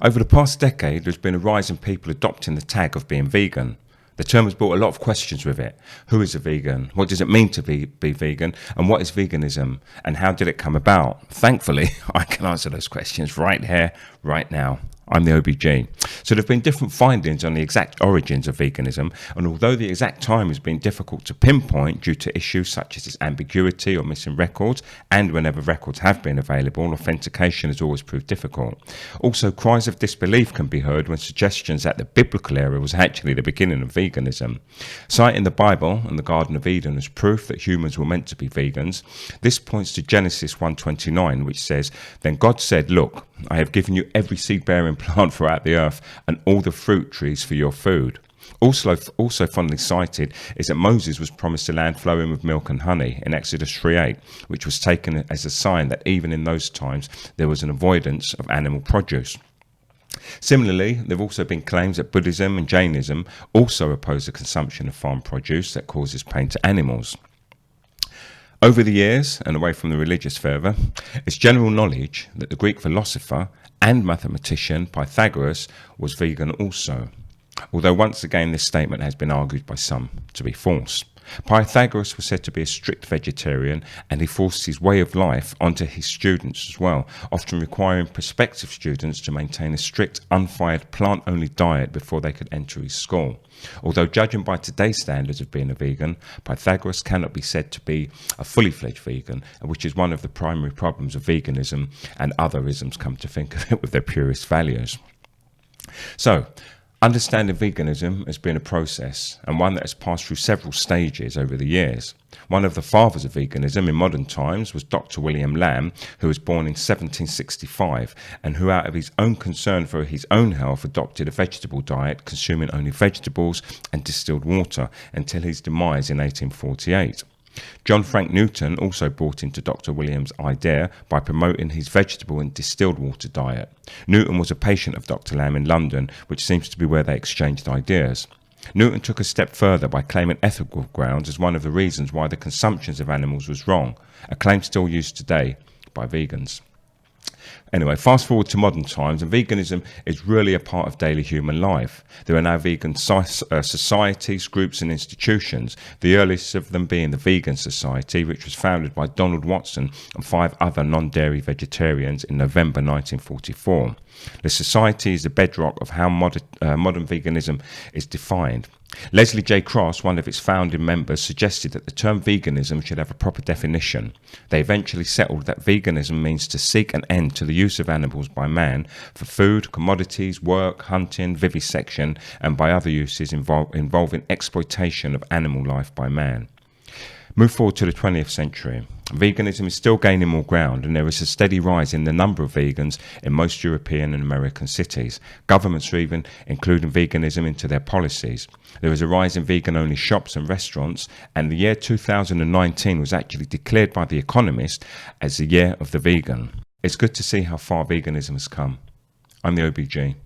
Over the past decade, there's been a rise in people adopting the tag of being vegan. The term has brought a lot of questions with it. Who is a vegan? What does it mean to be vegan? And what is veganism? And how did it come about? Thankfully, I can answer those questions right here, right now. I'm the OBG. So there have been different findings on the exact origins of veganism, and although the exact time has been difficult to pinpoint due to issues such as its ambiguity or missing records, and whenever records have been available, authentication has always proved difficult. Also, cries of disbelief can be heard when suggestions that the biblical era was actually the beginning of veganism. Citing the Bible and the Garden of Eden as proof that humans were meant to be vegans, this points to Genesis 1:29, which says, "Then God said, look, I have given you every seed-bearing plant throughout the earth and all the fruit trees for your food." Also fondly cited is that Moses was promised a land flowing with milk and honey in Exodus 3:8, which was taken as a sign that even in those times there was an avoidance of animal produce. Similarly, there have also been claims that Buddhism and Jainism also oppose the consumption of farm produce that causes pain to animals. Over the years, and away from the religious fervour, it's general knowledge that the Greek philosopher and mathematician Pythagoras was vegan also, although once again this statement has been argued by some to be false. Pythagoras was said to be a strict vegetarian, and he forced his way of life onto his students as well, often requiring prospective students to maintain a strict, unfired, plant-only diet before they could enter his school. Although judging by today's standards of being a vegan, Pythagoras cannot be said to be a fully fledged vegan, which is one of the primary problems of veganism and other isms, come to think of it, with their purist values. So, understanding veganism has been a process, and one that has passed through several stages over the years. One of the fathers of veganism in modern times was Dr. William Lamb, who was born in 1765, and who out of his own concern for his own health adopted a vegetable diet, consuming only vegetables and distilled water, until his demise in 1848. John Frank Newton also brought into Dr. Williams' idea by promoting his vegetable and distilled water diet. Newton was a patient of Dr. Lamb in London, which seems to be where they exchanged ideas. Newton took a step further by claiming ethical grounds as one of the reasons why the consumption of animals was wrong, a claim still used today by vegans. Anyway, fast forward to modern times, and veganism is really a part of daily human life. There are now vegan societies, groups and institutions, the earliest of them being the Vegan Society, which was founded by Donald Watson and 5 other non-dairy vegetarians in November 1944. The society is the bedrock of how modern veganism is defined. Leslie J. Cross, one of its founding members, suggested that the term veganism should have a proper definition. They eventually settled that veganism means to seek an end to the use of animals by man for food, commodities, work, hunting, vivisection, and by other uses involving exploitation of animal life by man. Move forward to the 20th century. Veganism is still gaining more ground, and there is a steady rise in the number of vegans in most European and American cities. Governments are even including veganism into their policies. There is a rise in vegan-only shops and restaurants, and the year 2019 was actually declared by The Economist as the year of the vegan. It's good to see how far veganism has come. I'm the OBG.